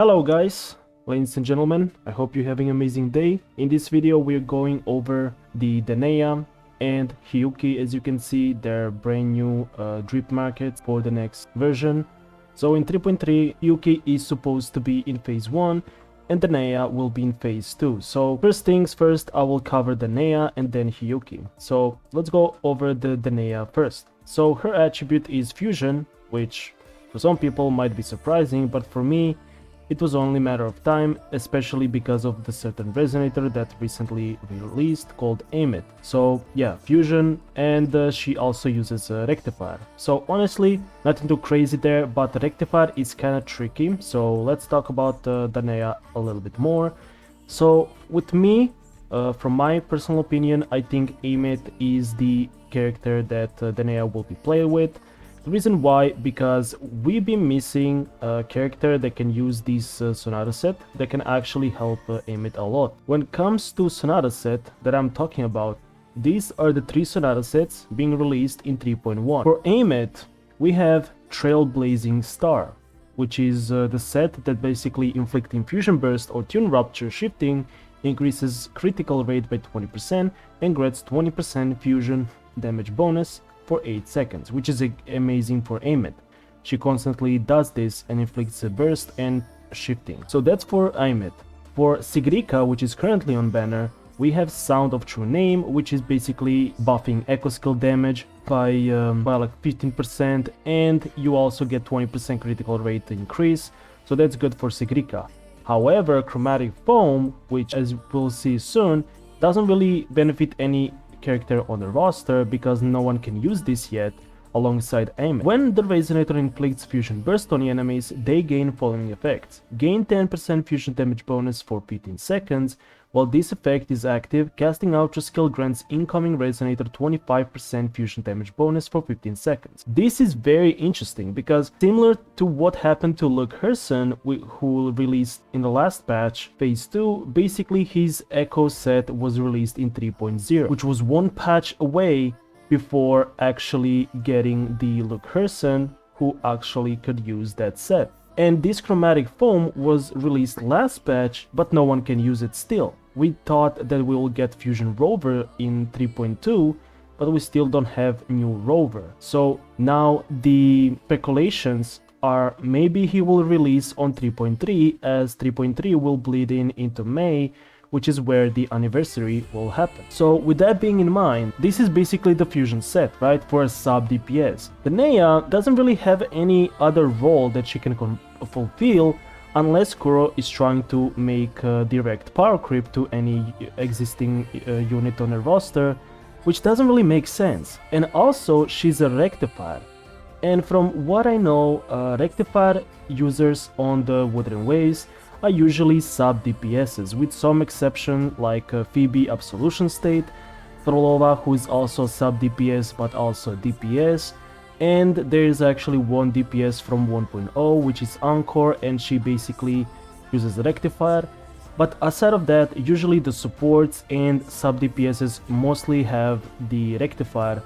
Hello guys, ladies and gentlemen, I hope you're having an amazing day. In this video we're going over the Denia and Hiyuki. As you can see, they're brand new drip markets for the next version. So in 3.3, Hiyuki is supposed to be in phase 1 and Denia will be in phase 2. So first things first, I will cover Denia and then Hiyuki. So let's go over the Denia first. So her attribute is fusion, which for some people might be surprising, but for me it was only a matter of time, especially because of the certain resonator that recently released called Aim It. So yeah, fusion, and she also uses a rectifier. So honestly, nothing too crazy there, but the rectifier is kind of tricky. So let's talk about Denia a little bit more. So with me, from my personal opinion, I think Aim It is the character that Denia will be played with. The reason why, because we've been missing a character that can use this Sonata set that can actually help Aim It a lot. When it comes to Sonata set that I'm talking about, these are the 3 Sonata sets being released in 3.1. For Aim It, we have Trailblazing Star, which is the set that basically inflicting fusion burst or tune rupture shifting increases critical rate by 20% and grants 20% fusion damage bonus for 8 seconds, which is amazing for Aim It. She constantly does this and inflicts a burst and shifting. So that's for Aim It. For Sigrika, which is currently on banner, we have Sound of True Name, which is basically buffing echo skill damage by like 15%, and you also get 20% critical rate increase, so that's good for Sigrika. However, Chromatic Foam, which as we'll see soon, doesn't really benefit any character on the roster because no one can use this yet alongside Aim It. When the Resonator inflicts Fusion Burst on the enemies, they gain following effects. Gain 10% fusion damage bonus for 15 seconds. While this effect is active, casting Ultra Skill grants incoming Resonator 25% fusion damage bonus for 15 seconds. This is very interesting because similar to what happened to Luke Herson, who released in the last patch, phase 2, basically his Echo set was released in 3.0, which was one patch away before actually getting the Luke Herson who actually could use that set. And this Chromatic Foam was released last patch, but no one can use it still. We thought that we will get Fusion Rover in 3.2, but we still don't have new Rover. So now the speculations are maybe he will release on 3.3, as 3.3 will bleed into May, which is where the anniversary will happen. So with that being in mind, this is basically the fusion set, right, for a sub DPS. Denia doesn't really have any other role that she can fulfill unless Kuro is trying to make direct power creep to any existing unit on her roster, which doesn't really make sense. And also, she's a rectifier. And from what I know, rectifier users on the Wuthering Waves are usually sub DPSs, with some exception like Phoebe Absolution State, Frolova, who is also sub DPS but also DPS, and there is actually one DPS from 1.0, which is Encore, and she basically uses the rectifier. But aside of that, usually the supports and sub DPSs mostly have the rectifier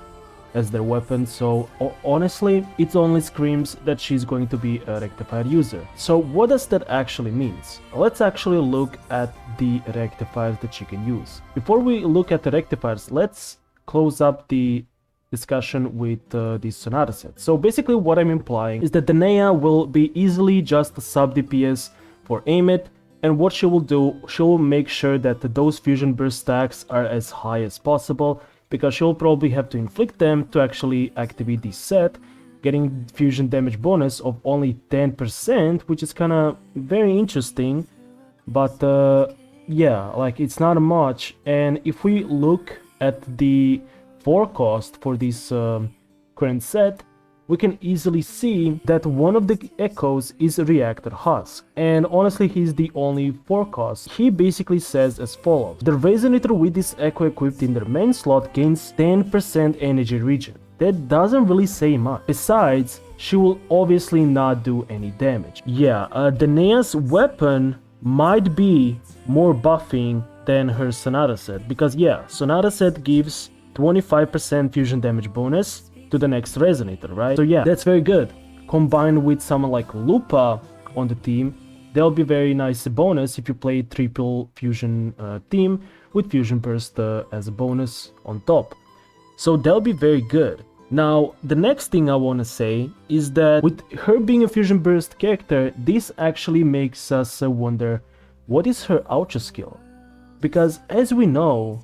as their weapon, so honestly, it only screams that she's going to be a rectifier user. So what does that actually mean? Let's actually look at the rectifiers that she can use. Before we look at the rectifiers, let's close up the discussion with the Sonata set. So basically what I'm implying is that Denia will be easily just a sub DPS for Aim It, and what she will do, she will make sure that those fusion burst stacks are as high as possible, because she'll probably have to inflict them to actually activate this set, getting fusion damage bonus of only 10%, which is kind of very interesting, but yeah, like it's not much. And if we look at the forecast for this current set, we can easily see that one of the echoes is Reactor Husk, and honestly he's the only forecast. He basically says as follows: the Resonator with this echo equipped in their main slot gains 10% energy regen. That doesn't really say much. Besides, she will obviously not do any damage. Yeah, Denia's weapon might be more buffing than her Sonata set, because yeah, Sonata set gives 25% fusion damage bonus to the next Resonator, right? So yeah, that's very good. Combined with someone like Lupa on the team, That'll be very nice bonus if you play triple fusion team with fusion burst as a bonus on top. So that'll be very good. Now, the next thing I want to say is that with her being a fusion burst character, this actually makes us wonder, what is her ultra skill? Because as we know,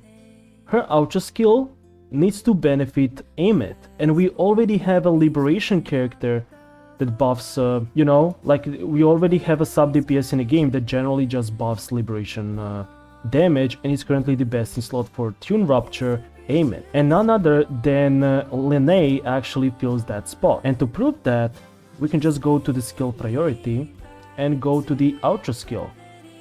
her ultra skill needs to benefit Amit, and we already have a liberation character that buffs, you know, like we already have a sub DPS in a game that generally just buffs liberation damage, and is currently the best in slot for Tune Rupture, Amit. And none other than Lene actually fills that spot. And to prove that, we can just go to the skill priority and go to the ultra skill.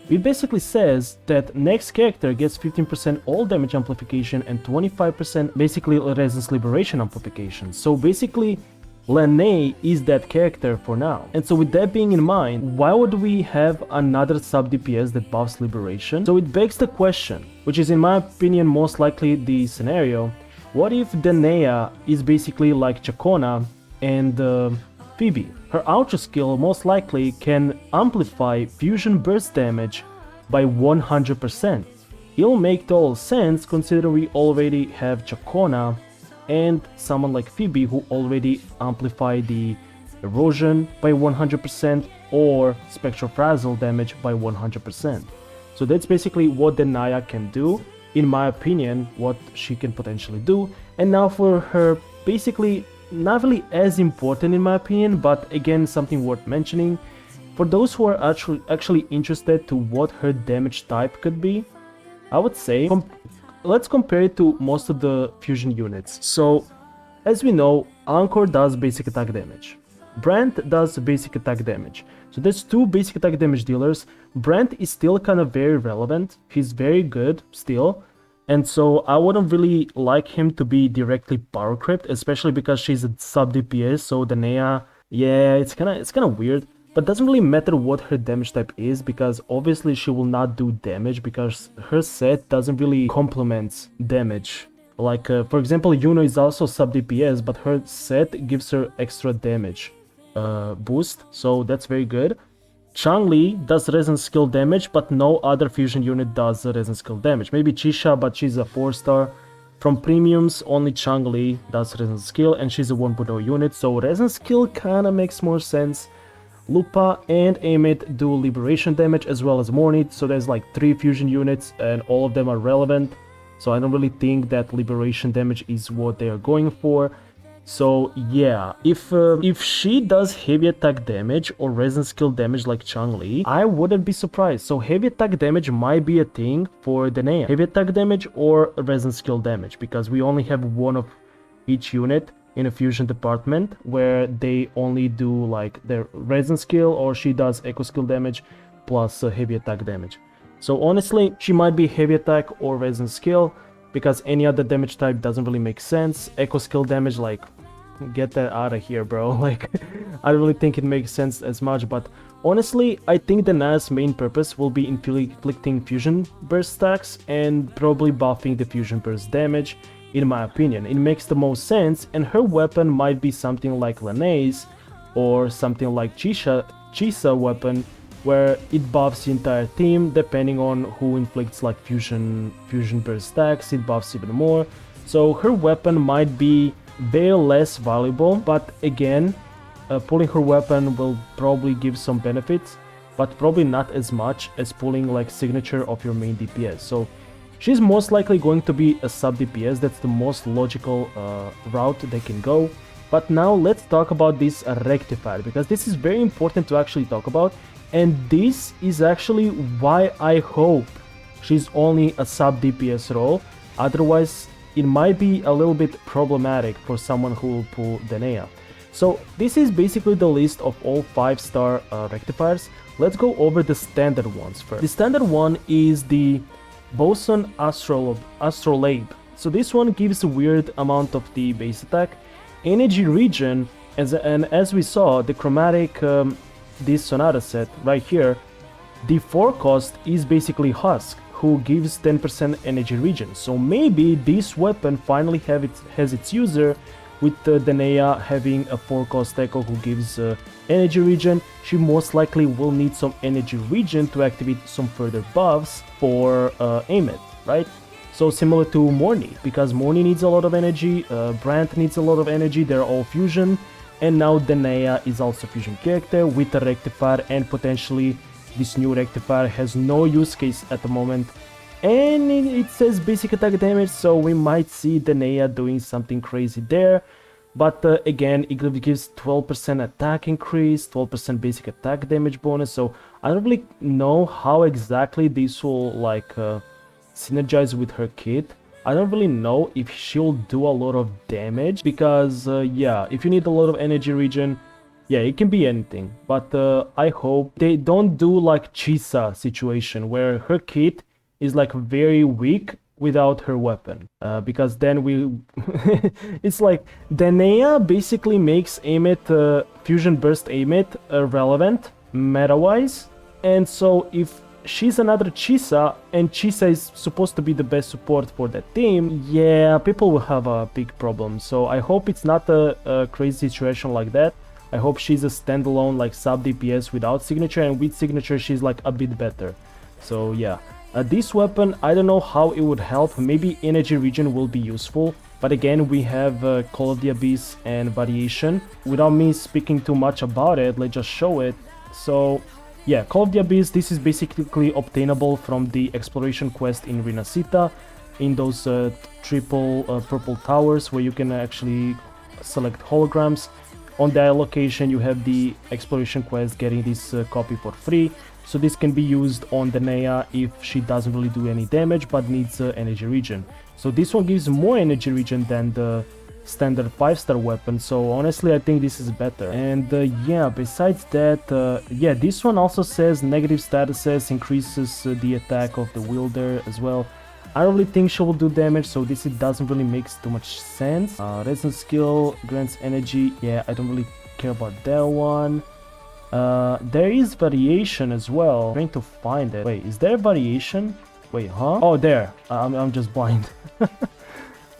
It basically says that next character gets 15% all damage amplification and 25% basically resistance liberation amplification. So basically Lene is that character for now. And so with that being in mind, why would we have another sub DPS that buffs liberation? So it begs the question, which is in my opinion most likely the scenario, what if Denia is basically like Chacona and Phoebe? Her ultra skill most likely can amplify fusion burst damage by 100%. It'll make total sense considering we already have Chacona and someone like Phoebe who already amplify the erosion by 100% or spectral frazzle damage by 100%. So that's basically what Denia can do, in my opinion, what she can potentially do. And now for her, basically not really as important in my opinion, but again something worth mentioning. For those who are actually interested to what her damage type could be, I would say let's compare it to most of the fusion units. So as we know, Anchor does basic attack damage, Brand does basic attack damage. So there's two basic attack damage dealers. Brand is still kind of very relevant, he's very good still, and so I wouldn't really like him to be directly power crept, especially because she's a sub DPS. So Denia, yeah, it's kind of weird. But doesn't really matter what her damage type is, because obviously she will not do damage because her set doesn't really complement damage. Like for example, Yuno is also sub DPS, but her set gives her extra damage boost, so that's very good. Changli does resonance skill damage, but no other fusion unit does resonance skill damage. Maybe Chisha, but she's a 4-star. From premiums, only Changli does resonance skill, and she's a 1.0 unit, so resonance skill kinda makes more sense. Lupa and Amit do liberation damage as well as Mornit, so there's like 3 fusion units and all of them are relevant. So I don't really think that liberation damage is what they are going for. So yeah, if she does heavy attack damage or resonance skill damage like Changli, I wouldn't be surprised. So heavy attack damage might be a thing for Denia. Heavy attack damage or resonance skill damage, because we only have one of each unit in a fusion department where they only do like their resonance skill, or she does echo skill damage plus heavy attack damage. So honestly, she might be heavy attack or resonance skill, because any other damage type doesn't really make sense. Echo skill damage, like, get that out of here, bro. Like, I don't really think it makes sense as much. But honestly, I think Denia's main purpose will be inflicting fusion burst stacks and probably buffing the fusion burst damage. In my opinion, it makes the most sense, and her weapon might be something like Lene's or something like Chisa weapon, where it buffs the entire team depending on who inflicts like fusion burst stacks. It buffs even more. So her weapon might be way less valuable, but again, pulling her weapon will probably give some benefits, but probably not as much as pulling like signature of your main DPS. So she's most likely going to be a sub DPS. That's the most logical route they can go. But now let's talk about this rectified, because this is very important to actually talk about, and this is actually why I hope she's only a sub DPS role. Otherwise it might be a little bit problematic for someone who will pull Denia. So this is basically the list of all 5-star rectifiers. Let's go over the standard ones first. The standard one is the Boson Astrolabe. So this one gives a weird amount of the base attack, energy regen, and as we saw, the chromatic, this Sonata set right here, the 4 cost is basically Husk, who gives 10% energy regen. So maybe this weapon finally has its user with Denia having a 4-cost echo who gives energy regen, she most likely will need some energy regen to activate some further buffs for Amit, right? So similar to Morny, because Morny needs a lot of energy, Brandt needs a lot of energy, they're all fusion, and now Denia is also fusion character with a rectifier, and potentially this new rectifier has no use case at the moment. And it says basic attack damage, so we might see Denia doing something crazy there. But again, it gives 12% attack increase, 12% basic attack damage bonus, so I don't really know how exactly this will like synergize with her kit. I don't really know if she'll do a lot of damage, because yeah, if you need a lot of energy regen, yeah, it can be anything. But I hope they don't do like Chisa situation, where her kit is like very weak without her weapon, because then we it's like Denia basically makes Amit fusion burst Amit relevant meta wise, and so if she's another Chisa and Chisa is supposed to be the best support for that team, yeah, people will have a big problem. So I hope it's not a crazy situation like that. I hope she's a standalone like sub DPS without signature, and with signature she's like a bit better. So yeah. This weapon, I don't know how it would help. Maybe energy regen will be useful, but again, we have Call of the Abyss and Variation. Without me speaking too much about it, let's just show it. So yeah, Call of the Abyss, this is basically obtainable from the exploration quest in Rinasita, in those triple purple towers where you can actually select holograms. On that location you have the exploration quest getting this copy for free. So this can be used on Denia if she doesn't really do any damage but needs energy regen. So this one gives more energy regen than the standard 5-star weapon, so honestly I think this is better. And yeah, besides that, yeah, this one also says negative statuses, increases the attack of the wielder as well. I don't really think she will do damage, so this it doesn't really make too much sense. Resonance skill grants energy, yeah, I don't really care about that one. There is variation as well. I'm trying to find it. Wait, is there variation? Wait, huh? Oh, there. I'm just blind.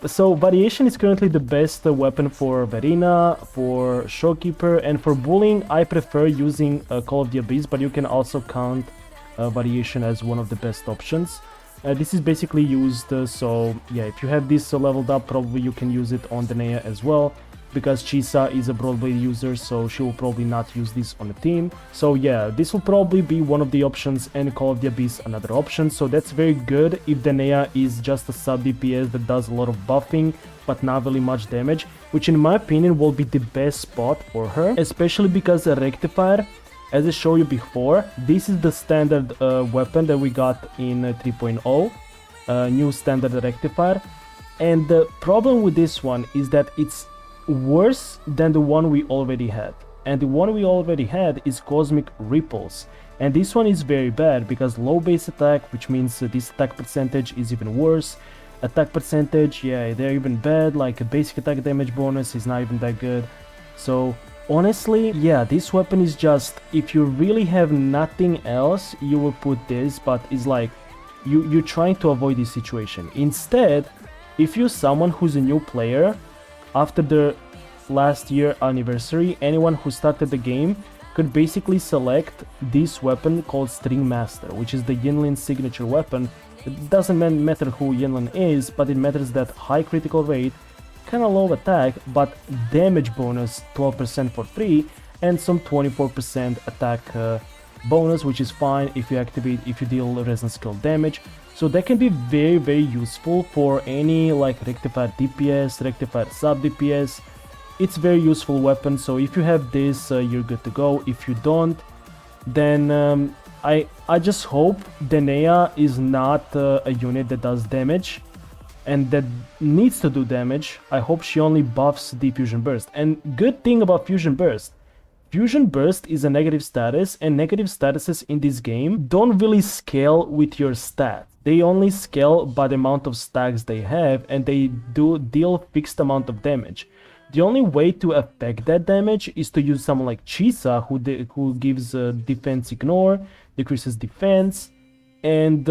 So variation is currently the best weapon for Verina, for Showkeeper, and for bullying I prefer using Call of the Abyss, but you can also count variation as one of the best options. This is basically used, so yeah, if you have this leveled up, probably you can use it on Denia as well, because Chisa is a Broadblade user, so she will probably not use this on the team. So yeah, this will probably be one of the options, and Call of the Abyss another option, so that's very good if Denia is just a sub DPS that does a lot of buffing but not really much damage, which in my opinion will be the best spot for her, especially because a Rectifier, as I showed you before, this is the standard weapon that we got in 3.0, new standard Rectifier, and the problem with this one is that it's worse than the one we already had, and the one we already had is Cosmic Ripples, and this one is very bad because low base attack, which means this attack percentage is even worse. Attack percentage, yeah, they're even bad, like a basic attack damage bonus is not even that good. So honestly, yeah, this weapon is just, if you really have nothing else, you will put this, but it's like you're trying to avoid this situation. Instead, if you're someone who's a new player, after the last year anniversary, anyone who started the game could basically select this weapon called String Master, which is the Yinlin signature weapon. It doesn't matter who Yinlin is, but it matters that high critical rate, kinda low attack, but damage bonus 12% for free, and some 24% attack bonus, which is fine if you deal resonance skill damage. So that can be very, very useful for any like rectified DPS, rectified sub DPS. It's very useful weapon, so if you have this, you're good to go. If you don't, then I just hope Denia is not a unit that does damage and that needs to do damage. I hope she only buffs the Fusion Burst. And good thing about Fusion Burst, Fusion Burst is a negative status, and negative statuses in this game don't really scale with your stat. They only scale by the amount of stacks they have, and they do deal fixed amount of damage. The only way to affect that damage is to use someone like Chisa, who gives defense ignore, decreases defense, and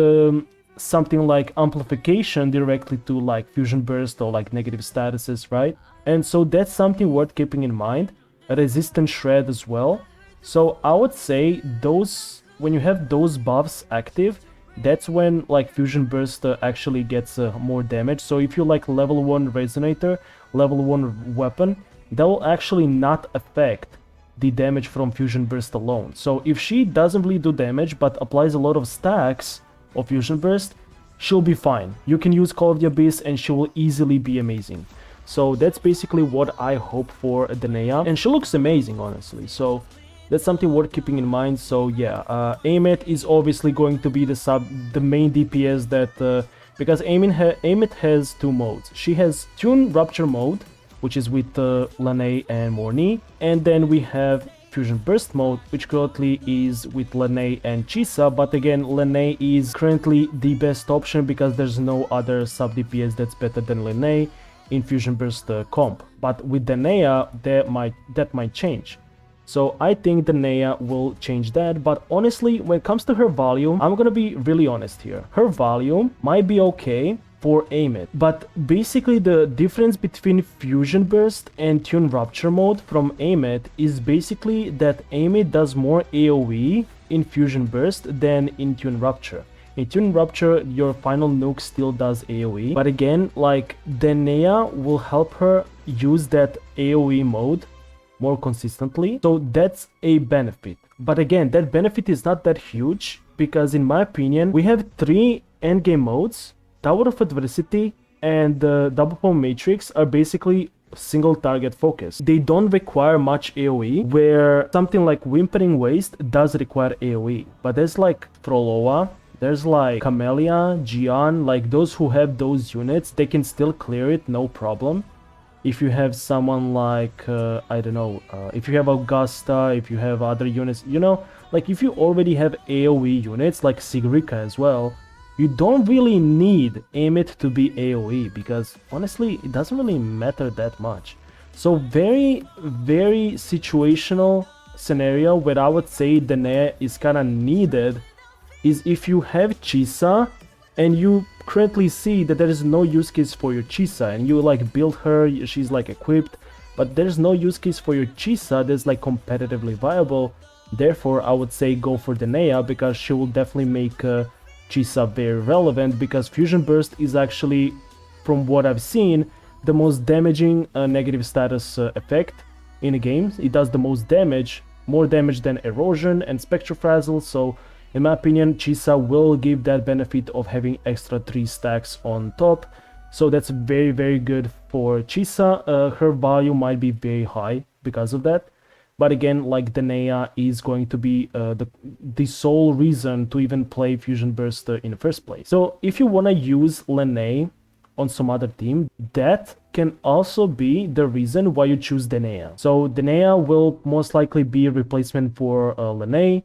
something like amplification directly to like fusion burst or like negative statuses, right? And so that's something worth keeping in mind. A resistant shred as well. So I would say those, when you have those buffs active, that's when like fusion burst actually gets more damage. So if you like level 1 resonator, level 1 weapon, that will actually not affect the damage from fusion burst alone. So if she doesn't really do damage but applies a lot of stacks of fusion burst, she'll be fine. You can use Call of the Abyss and she will easily be amazing. So that's basically what I hope for Denia, and she looks amazing, honestly. So that's something worth keeping in mind. So yeah, Amit is obviously going to be the main DPS that because Amit has two modes. She has Tune Rupture mode, which is with Lene and Morny, and then we have Fusion Burst mode, which currently is with Lene and Chisa, but again, Lene is currently the best option because there's no other sub DPS that's better than Lene in Fusion Burst comp. But with Denia, that might change. So I think Denia will change that, but honestly, when it comes to her volume, I'm gonna be really honest here. Her volume might be okay for Amit, but basically the difference between Fusion Burst and Tune Rupture mode from Amit is basically that Amit does more AoE in Fusion Burst than in Tune Rupture. In Tune Rupture, your final nuke still does AoE, but again, like, Denia will help her use that AoE mode more consistently, so that's a benefit. But again, that benefit is not that huge, because in my opinion, we have 3 endgame modes. Tower of Adversity and the Double Pump Matrix are basically single target focus. They don't require much AoE, where something like Whimpering Waste does require AoE. But there's like Frolova, there's like Camellia, Gian, like those who have those units, they can still clear it, no problem. If you have someone like, I don't know, if you have Augusta, if you have other units, you know, like if you already have AoE units, like Sigrika as well, you don't really need Amit to be AoE, because honestly, it doesn't really matter that much. So very, very situational scenario where I would say Denia is kind of needed is if you have Chisa and you currently see that there is no use case for your Chisa and you like build her, she's like equipped, but there's no use case for your Chisa that's like competitively viable. Therefore, I would say go for Denia, because she will definitely make Chisa very relevant, because Fusion Burst is actually, from what I've seen, the most damaging negative status effect in a game. It does the most damage, more damage than Erosion and Spectrofrazzle, so in my opinion, Chisa will give that benefit of having extra 3 stacks on top. So that's very, very good for Chisa. Her value might be very high because of that. But again, like, Denia is going to be the sole reason to even play Fusion Burst in the first place. So if you want to use Lene on some other team, that can also be the reason why you choose Denia. So Denia will most likely be a replacement for Lene,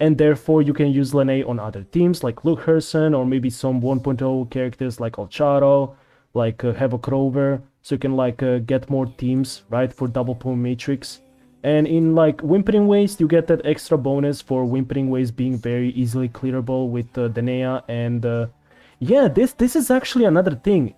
and therefore you can use Lene on other teams like Luke Herson, or maybe some 1.0 characters like Alcharo, like Havoc Rover, so you can like get more teams, right, for Double Pump Matrix. And in like Whimpering Waste, you get that extra bonus for Whimpering Waste being very easily clearable with Denia. And yeah, this is actually another thing,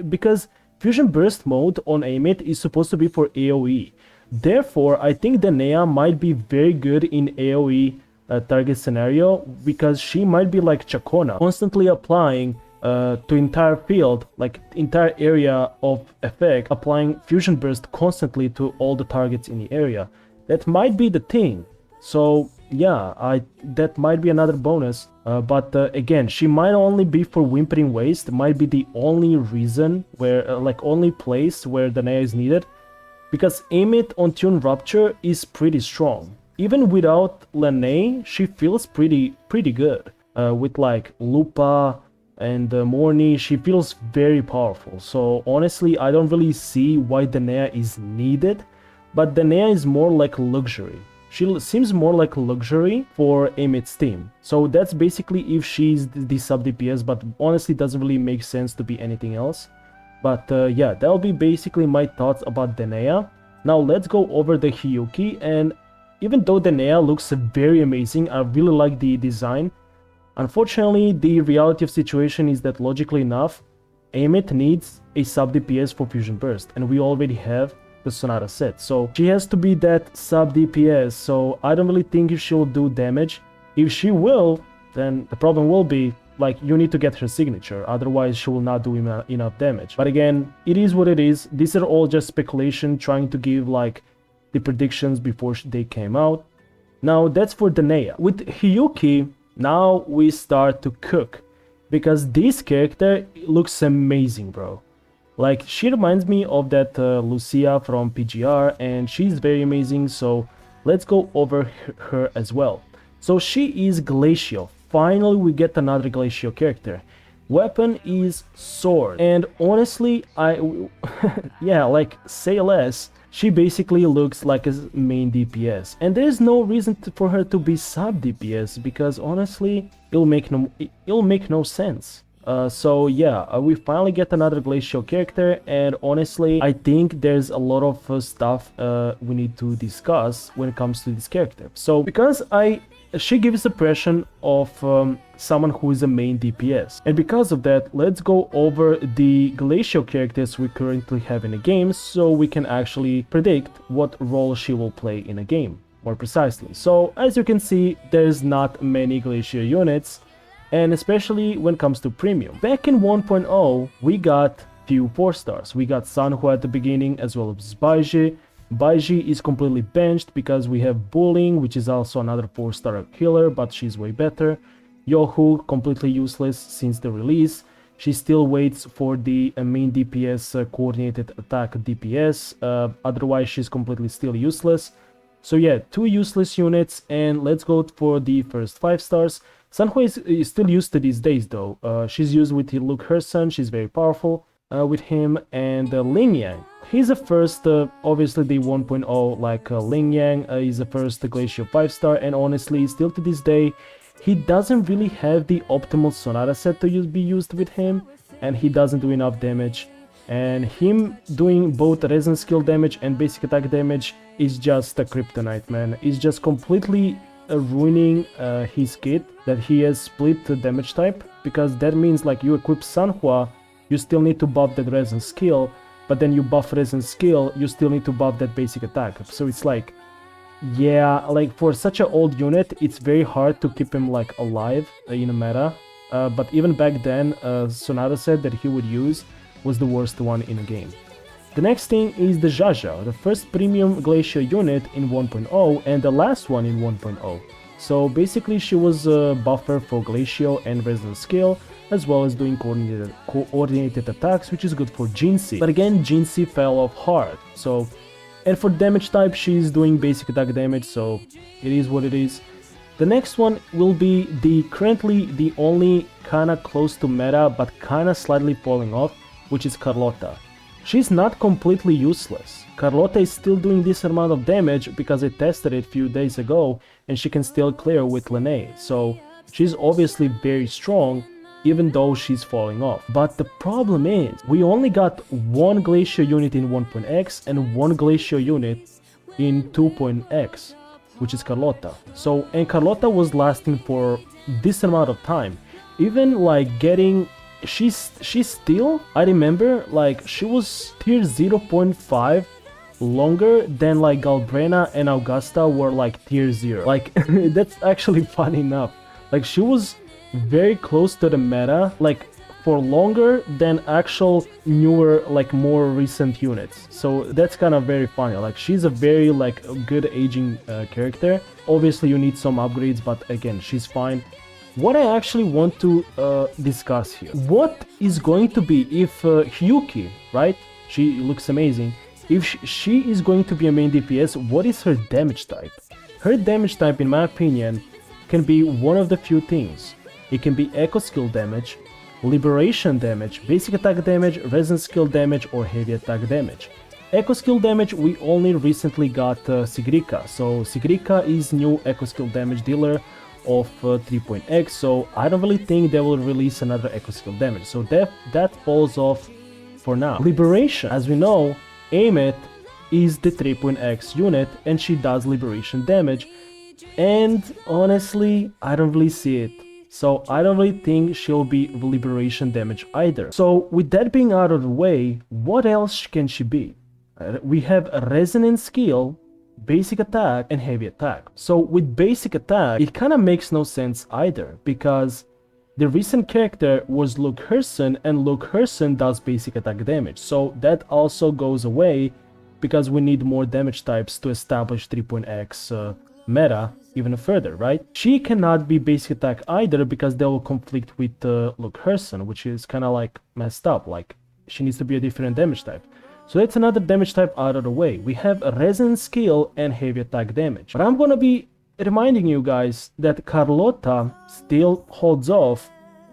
because Fusion Burst mode on Amit is supposed to be for AoE. Therefore, I think Denia might be very good in AoE target scenario, because she might be like Chacona, constantly applying to entire field, like entire area of effect, applying Fusion Burst constantly to all the targets in the area. That might be the thing. So yeah, that might be another bonus. But again, she might only be for Whimpering Waste, might be the only reason where, only place where Denia is needed, because Amit on Tune Rupture is pretty strong. Even without Lene, she feels pretty good. With like Lupa and Morny, she feels very powerful. So honestly, I don't really see why Denia is needed, but Denia is more like luxury. She seems more like luxury for Amit's team. So that's basically if she's the sub DPS, but honestly doesn't really make sense to be anything else. But yeah, that'll be basically my thoughts about Denia. Now let's go over the Hiyuki, and even though Denia looks very amazing, I really like the design, Unfortunately, the reality of situation is that logically enough, Amit needs a sub DPS for Fusion Burst, and we already have the Sonata set, so she has to be that sub DPS, so I don't really think if she'll do damage. If she will, then the problem will be, like, you need to get her signature, otherwise she will not do enough damage. But again, it is what it is. These are all just speculation, trying to give, like, the predictions before they came out. Now, that's for Denia. With Hiyuki, now we start to cook, because this character looks amazing, bro. Like, she reminds me of that Lucia from PGR, and she's very amazing, so let's go over her as well. So she is GLACIO. Finally, we get another GLACIO character. Weapon is sword, and honestly, yeah, like, say less. She basically looks like a main DPS, and there's no reason for her to be sub DPS, because honestly, it'll make no sense. So yeah, we finally get another GLACIO character, and honestly, I think there's a lot of stuff we need to discuss when it comes to this character. So because she gives the impression of someone who is a main DPS, and because of that, let's go over the GLACIO characters we currently have in the game, so we can actually predict what role she will play in a game more precisely. So as you can see, there's not many GLACIO units, and especially when it comes to premium. Back in 1.0, we got few 4 stars. We got Sanhua at the beginning, as well as Baiji. Baiji is completely benched because we have Bullying, which is also another 4-star killer, but she's way better. Yohu, completely useless since the release. She still waits for the main DPS coordinated attack DPS, otherwise she's completely still useless. So yeah, 2 useless units, and let's go for the first 5 stars. Sanhua is still used to these days though. She's used with Luke Herson, she's very powerful with him, and Ling Yang. He's the first, obviously the 1.0, like Ling Yang is the first GLACIO 5-star, and honestly, still to this day, he doesn't really have the optimal Sonata set to be used with him, and he doesn't do enough damage. And him doing both resonance skill damage and basic attack damage is just a kryptonite, man. It's just completely ruining his kit that he has split the damage type, because that means like you equip Sanhua, you still need to buff that resonance skill, but then you buff resonance skill, you still need to buff that basic attack. So it's like, yeah, like for such an old unit, it's very hard to keep him like alive in a meta. But even back then, Sonata set that he would use was the worst one in the game. The next thing is the Jaja, the first premium GLACIO unit in 1.0 and the last one in 1.0. So basically she was a buffer for GLACIO and resonance skill, as well as doing coordinated attacks, which is good for Jinxie. But again, Jinxie fell off hard. So, and for damage type, she's doing basic attack damage, so it is what it is. The next one will be currently the only kinda close to meta, but kinda slightly falling off, which is Carlotta. She's not completely useless. Carlotta is still doing this amount of damage because I tested it a few days ago, and she can still clear with Lene. So she's obviously very strong, even though she's falling off. But the problem is, we only got one GLACIO unit in 1.x and one GLACIO unit in 2.x, which is Carlotta. So, and Carlotta was lasting for this amount of time. Even like getting, she's still, I remember, like she was tier 0.5 longer than like Galbrena and Augusta were like tier 0. Like that's actually funny enough. Like she was very close to the meta, like for longer than actual newer, like more recent units. So that's kind of very funny. Like she's a very like good aging character. Obviously you need some upgrades, but again, she's fine. What I actually want to discuss here, what is going to be if Hiyuki, right, she looks amazing, if she is going to be a main DPS, what is her damage type? Her damage type, in my opinion, can be one of the few things. It can be echo skill damage, liberation damage, basic attack damage, resonance skill damage, or heavy attack damage. Echo skill damage, we only recently got Sigrika, so Sigrika is new echo skill damage dealer of 3.x, so I don't really think they will release another echo skill damage, so that falls off for now. Liberation, as we know, Amit is the 3.x unit and she does liberation damage, and honestly I don't really see it. So I don't really think she'll be liberation damage either. So with that being out of the way, what else can she be? We have a resonance skill, basic attack, and heavy attack. So with basic attack, it kind of makes no sense either, because the recent character was Luke Herson, and Luke Herson does basic attack damage. So that also goes away, because we need more damage types to establish 3.x meta even further, right? She cannot be basic attack either, because they will conflict with Luke Herson, which is kind of like messed up. Like, she needs to be a different damage type. So that's another damage type out of the way. We have a resonance skill and heavy attack damage. But I'm gonna be reminding you guys that Carlotta still holds off,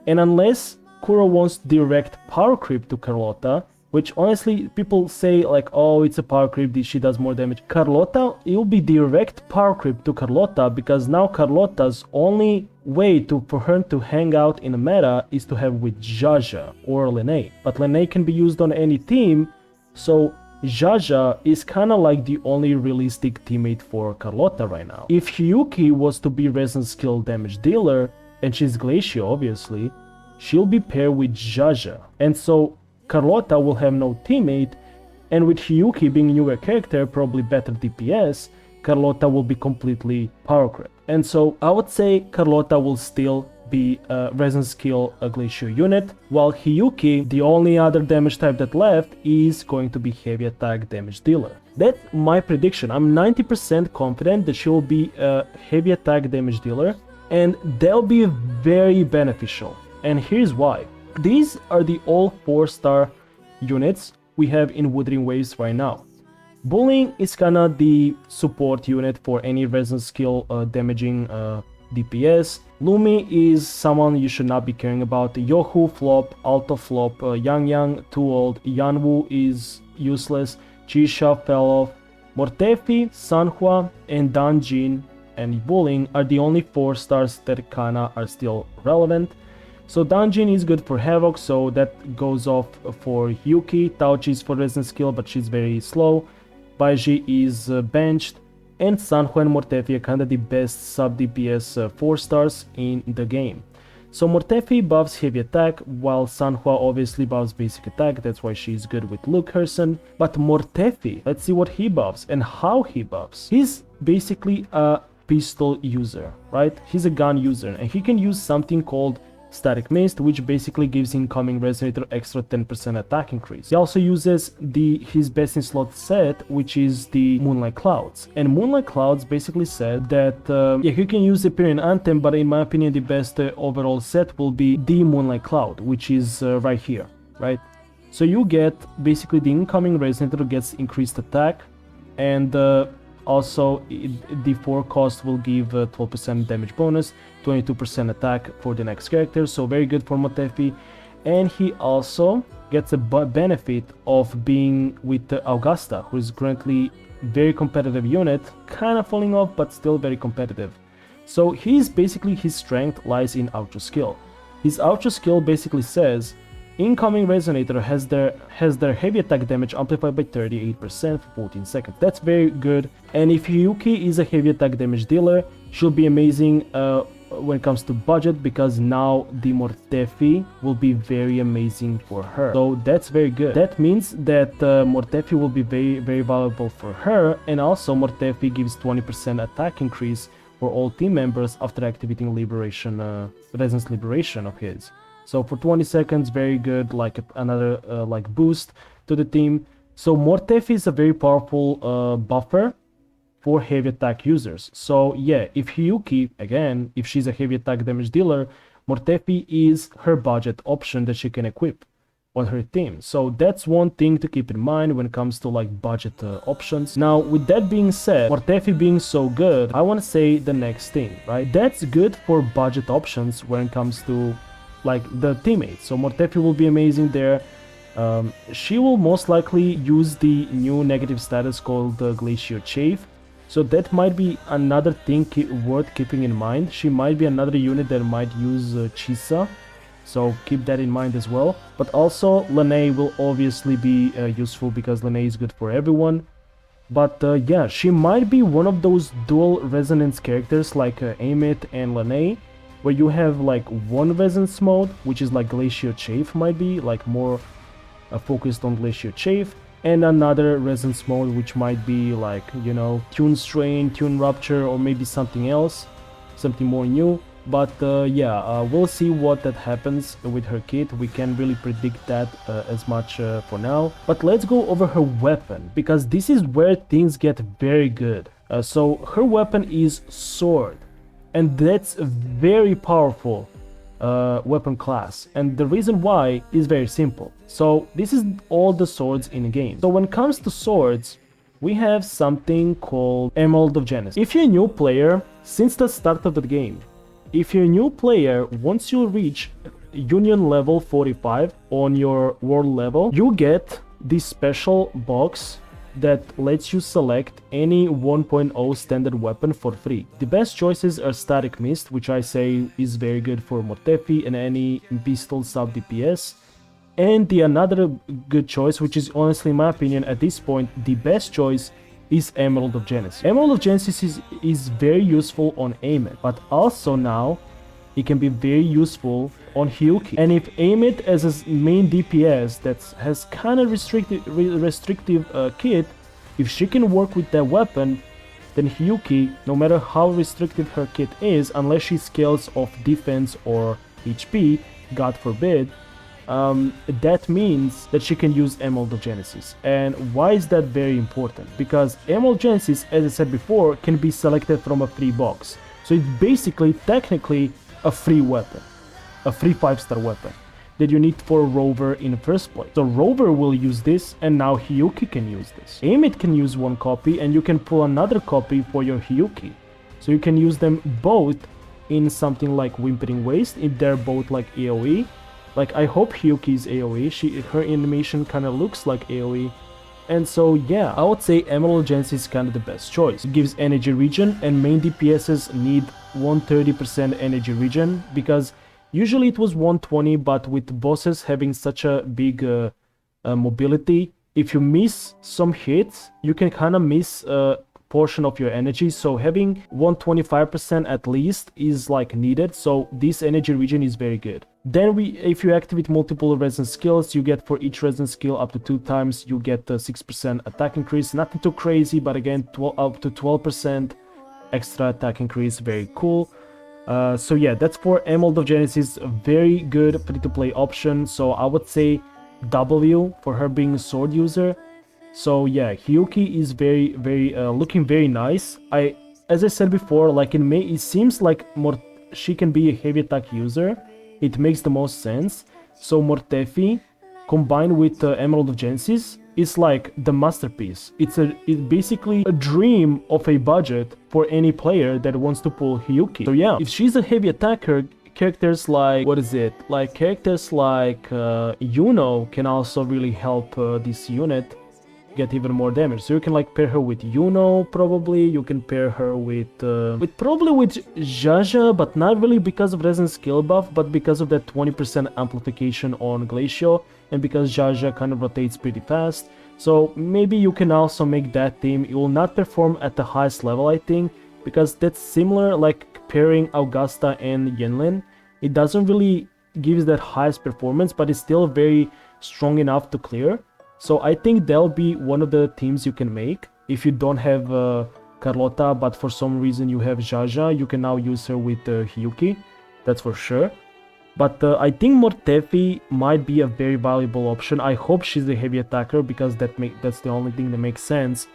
and unless Kuro wants direct power creep to Carlotta, which honestly people say like, oh, it's a power creep, she does more damage. Carlotta, it will be direct power creep to Carlotta, because now Carlotta's only way for her to hang out in a meta is to have with Jaja or Lene. But Lene can be used on any team, so Jaja is kind of like the only realistic teammate for Carlotta right now. If Hiyuki was to be resonance skill damage dealer, and she's GLACIO obviously, she'll be paired with Jaja. And so Carlotta will have no teammate, and with Hiyuki being newer character, probably better DPS, Carlotta will be completely power creep. And so I would say Carlotta will still be a resonance skill GLACIO unit, while Hiyuki, the only other damage type that left, is going to be heavy attack damage dealer. That's my prediction. I'm 90% confident that she will be a heavy attack damage dealer, and they'll be very beneficial. And here's why. These are the all 4-star units we have in Wuthering Waves right now. Bullying is kinda the support unit for any resonance skill damaging DPS. Lumi is someone you should not be caring about. Yohu flop, Alto flop, Yang Yang too old, Yanwu is useless, Chisha fell off, Mortefi, Sanhua, and Danjin and Bullying are the only 4 stars that kinda are still relevant. So Danjin is good for Havoc, so that goes off for Hiyuki. Taochi is for resonance skill, but she's very slow. Baiji is benched, and Sanhua and Mortefi are kinda the best sub DPS 4 stars in the game. So Mortefi buffs heavy attack, while Sanhua obviously buffs basic attack, that's why she's good with Luke Herson. But Mortefi, let's see what he buffs and how he buffs. He's basically a pistol user, right? He's a gun user, and he can use something called Static Mist, which basically gives incoming resonator extra 10% attack increase. He also uses his best in slot set, which is the Moonlight Clouds. And Moonlight Clouds basically said that, yeah, you can use Empyrean Anthem, but in my opinion the best overall set will be the Moonlight Cloud, which is right here, right? So you get basically the incoming resonator gets increased attack, and also the 4 cost will give 12% damage bonus, 22% attack for the next character, so very good for Mortefi. And he also gets a benefit of being with Augusta, who is currently very competitive unit, kind of falling off but still very competitive. So his strength lies in outro skill. His outro skill basically says incoming resonator has their heavy attack damage amplified by 38% for 14 seconds. That's very good. And if Hiyuki is a heavy attack damage dealer, she'll be amazing when it comes to budget, because now the Mortefi will be very amazing for her. So that's very good. That means that Mortefi will be very valuable for her, and also Mortefi gives 20% attack increase for all team members after activating Resonance Liberation of his. So for 20 seconds, very good, like another like boost to the team. So Mortefi is a very powerful buffer for heavy attack users. So yeah, if Hiyuki, again, if she's a heavy attack damage dealer, Mortefi is her budget option that she can equip on her team. So that's one thing to keep in mind when it comes to like budget options. Now, with that being said, Mortefi being so good, I want to say the next thing, right? That's good for budget options when it comes to like the teammates. So Mortefi will be amazing there. She will most likely use the new negative status called the GLACIO Chafe. So that might be another thing worth keeping in mind. She might be another unit that might use Chisa. So keep that in mind as well. But also Lene will obviously be useful, because Lene is good for everyone. But yeah, she might be one of those dual resonance characters like Amit and Lene, where you have like one resonance mode, which is like GLACIO Chafe, might be like more focused on GLACIO Chafe, and another resonance mode which might be like, you know, Tune Strain, Tune Rupture, or maybe something else, something more new. But yeah, we'll see what that happens with her kit. We can't really predict that as much for now. But let's go over her weapon, because this is where things get very good. So her weapon is Sword, and that's a very powerful weapon class, and the reason why is very simple. So this is all the swords in the game. So when it comes to swords, we have something called Emerald of Genesis. If you're a new player, since the start of the game, if you're a new player, once you reach Union level 45 on your world level, you get this special box that lets you select any 1.0 standard weapon for free. The best choices are Static Mist, which I say is very good for Mortefi and any pistol sub DPS. And the another good choice, which is honestly in my opinion at this point the best choice, is Emerald of Genesis. Emerald of Genesis is very useful on Amit, but also now it can be very useful on Hiyuki. And if Amit as a main DPS that has kind of restrictive kit, if she can work with that weapon, then Hiyuki, no matter how restrictive her kit is, unless she scales off defense or HP, God forbid, that means that she can use Emerald of Genesis. And why is that very important? Because Emerald of Genesis, as I said before, can be selected from a free box. So it's basically, technically, a free weapon, a free 5-star weapon that you need for a rover in the first place. So rover will use this, and now Hiyuki can use this. Amit can use one copy, and you can pull another copy for your Hiyuki. So you can use them both in something like Whimpering Waste, if they're both like AoE. Like, I hope Hiyuki is AoE, her animation kind of looks like AoE. And so yeah, I would say Emerald Genesis is kind of the best choice. It gives energy regen, and main DPSs need 130% energy regen, because usually it was 120, but with bosses having such a big mobility, if you miss some hits, you can kind of miss a portion of your energy. So having 125% at least is like needed, so this energy regen is very good. Then if you activate multiple resonance skills, you get for each resonance skill up to 2 times, you get a 6% attack increase. Nothing too crazy, but again, up to 12% extra attack increase, very cool. So yeah, that's for Emerald of Genesis, a very good free-to-play option. So I would say W for her being a sword user. So yeah, Hiyuki is very looking very nice. As I said before, like in May, it seems like she can be a heavy attack user. It makes the most sense. So Mortefi combined with Emerald of Genesis is like the masterpiece. It's basically a dream of a budget for any player that wants to pull Hiyuki. So yeah, if she's a heavy attacker, characters like, characters like Yuno can also really help this unit get even more damage. So you can like pair her with Yuno, probably. You can pair her with probably with Jaja, but not really because of resonance skill buff, but because of that 20% amplification on GLACIO, and because Jaja kind of rotates pretty fast. So maybe you can also make that team. It will not perform at the highest level, I think, because that's similar like pairing Augusta and Yenlin. It doesn't really give that highest performance, but it's still very strong enough to clear. So I think that'll be one of the teams you can make. If you don't have Carlotta, but for some reason you have Jaja, you can now use her with Hiyuki. That's for sure. But I think Mortefi might be a very valuable option. I hope she's a heavy attacker, because that's the only thing that makes sense.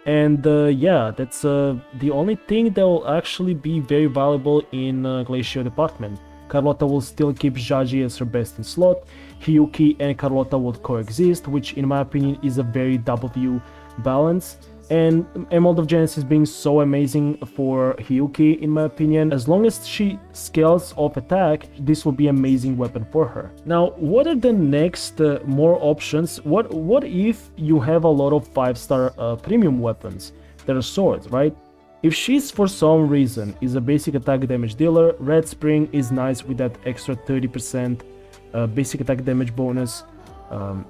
And yeah, that's the only thing that will actually be very valuable in GLACIO department. Carlotta will still keep Jaji as her best in slot. Hiyuki and Carlotta will coexist, which in my opinion is a very W balance. And Emerald of Genesis being so amazing for Hiyuki, in my opinion, as long as she scales off attack, this will be an amazing weapon for her. Now, what are the next more options? What if you have a lot of 5-star premium weapons that are swords, right? If she's for some reason is a basic attack damage dealer, Red Spring is nice with that extra 30% basic attack damage bonus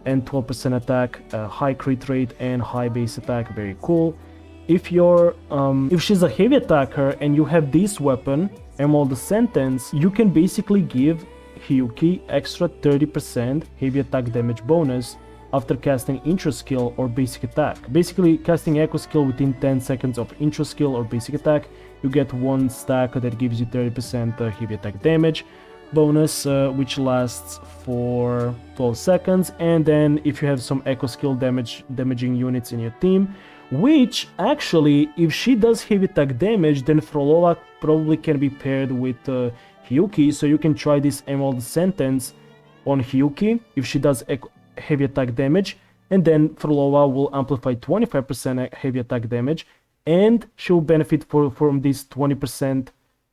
and 12% attack, high crit rate and high base attack, very cool. if she's a heavy attacker and you have this weapon, Emerald the Sentence, you can basically give Hiyuki extra 30% heavy attack damage bonus after casting intro skill or basic attack. Basically, casting echo skill within 10 seconds of intro skill or basic attack, you get one stack that gives you 30% heavy attack damage bonus, which lasts for 12 seconds. And then if you have some echo skill damaging units in your team, which actually, if she does heavy attack damage, then Frolova probably can be paired with Hiyuki, so you can try this Emerald Sentence on Hiyuki if she does heavy attack damage, and then Frolova will amplify 25% heavy attack damage, and she'll benefit from this 20%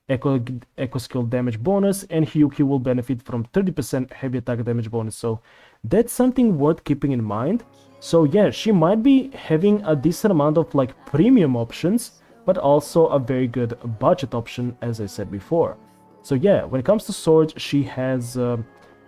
echo skill damage bonus, and Hiyuki will benefit from 30% heavy attack damage bonus. So that's something worth keeping in mind. So yeah, she might be having a decent amount of like premium options, but also a very good budget option, as I said before. So yeah, when it comes to swords, she has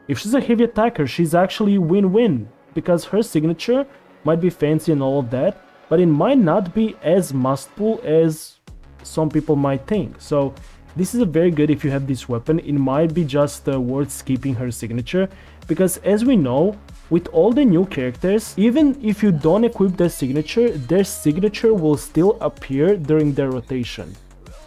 if she's a heavy attacker, she's actually win-win, because her signature might be fancy and all of that, but it might not be as must-pull as some people might think. So this is a very good if you have this weapon. It might be just worth skipping her signature, because as we know, with all the new characters, even if you don't equip their signature will still appear during their rotation.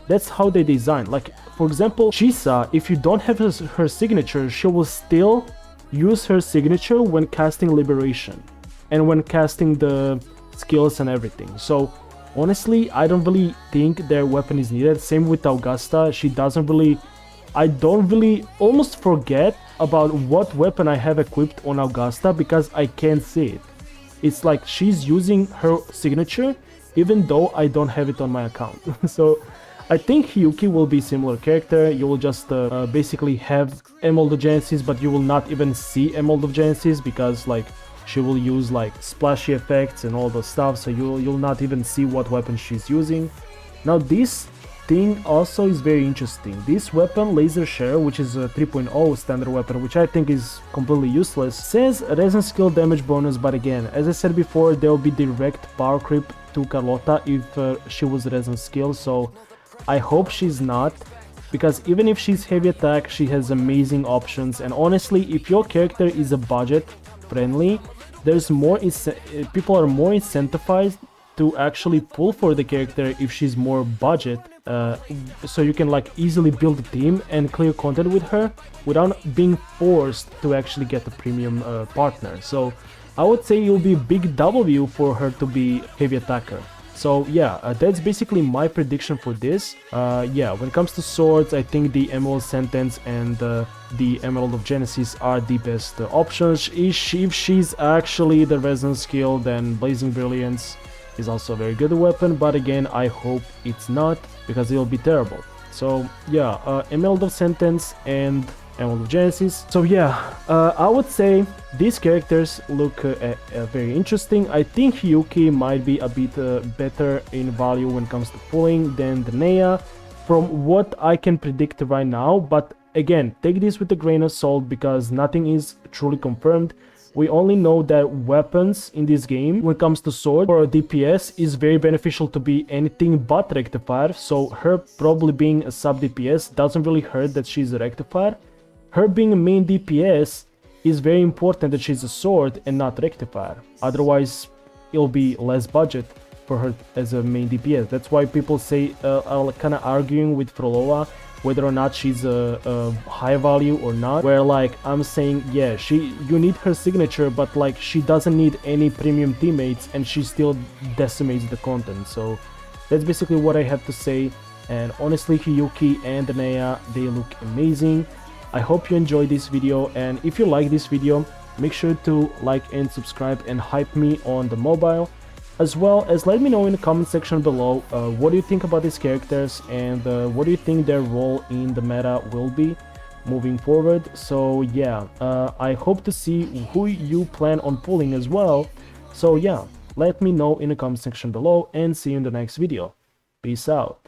That's how they design. Like, for example, Chisa, if you don't have her signature, she will still use her signature when casting Liberation and when casting the skills and everything. So honestly, I don't really think their weapon is needed. Same with Augusta. I don't really almost forget about what weapon I have equipped on Augusta because I can't see it. It's like she's using her signature even though I don't have it on my account. So I think Hiyuki will be similar character. You will just basically have Emerald of Genesis, but you will not even see Emerald of Genesis because like she will use like splashy effects and all the stuff, so you'll not even see what weapon she's using. Now this thing also is very interesting. This weapon, Laser Share, which is a 3.0 standard weapon, which I think is completely useless, says resonance skill damage bonus, but again, as I said before, there will be direct power creep to Carlotta if she was resonance skill, so I hope she's not, because even if she's heavy attack, she has amazing options, and honestly, if your character is a budget friendly, there's more people are more incentivized to actually pull for the character if she's more budget, so you can like easily build a team and clear content with her without being forced to actually get a premium partner. So I would say it will be a big W for her to be heavy attacker. So yeah, that's basically my prediction for this. Yeah, when it comes to swords, I think the Emerald Sentence and the Emerald of Genesis are the best options. If she's actually the resonance skill, then Blazing Brilliance is also a very good weapon, but again, I hope it's not, because it will be terrible. So yeah, Emerald of Sentence and Emerald of Genesis. So yeah, I would say these characters look very interesting. I think Hiyuki might be a bit better in value when it comes to pulling than Denia, from what I can predict right now, but again, take this with a grain of salt because nothing is truly confirmed. We only know that weapons in this game, when it comes to sword or DPS, is very beneficial to be anything but rectifier, so her probably being a sub DPS doesn't really hurt that she's a rectifier. Her being a main DPS is very important that she's a sword and not rectifier, otherwise it'll be less budget for her as a main DPS. That's why people say, are kind of arguing with Frolova whether or not she's a high value or not, where like I'm saying, yeah, you need her signature, but like she doesn't need any premium teammates and she still decimates the content. So that's basically what I have to say, and honestly, Hiyuki and Denia, they look amazing. I hope you enjoyed this video, and if you like this video, make sure to like and subscribe and hype me on the mobile, as well as let me know in the comment section below what do you think about these characters and what do you think their role in the meta will be moving forward. So yeah, I hope to see who you plan on pulling as well. So yeah, let me know in the comment section below, and see you in the next video. Peace out.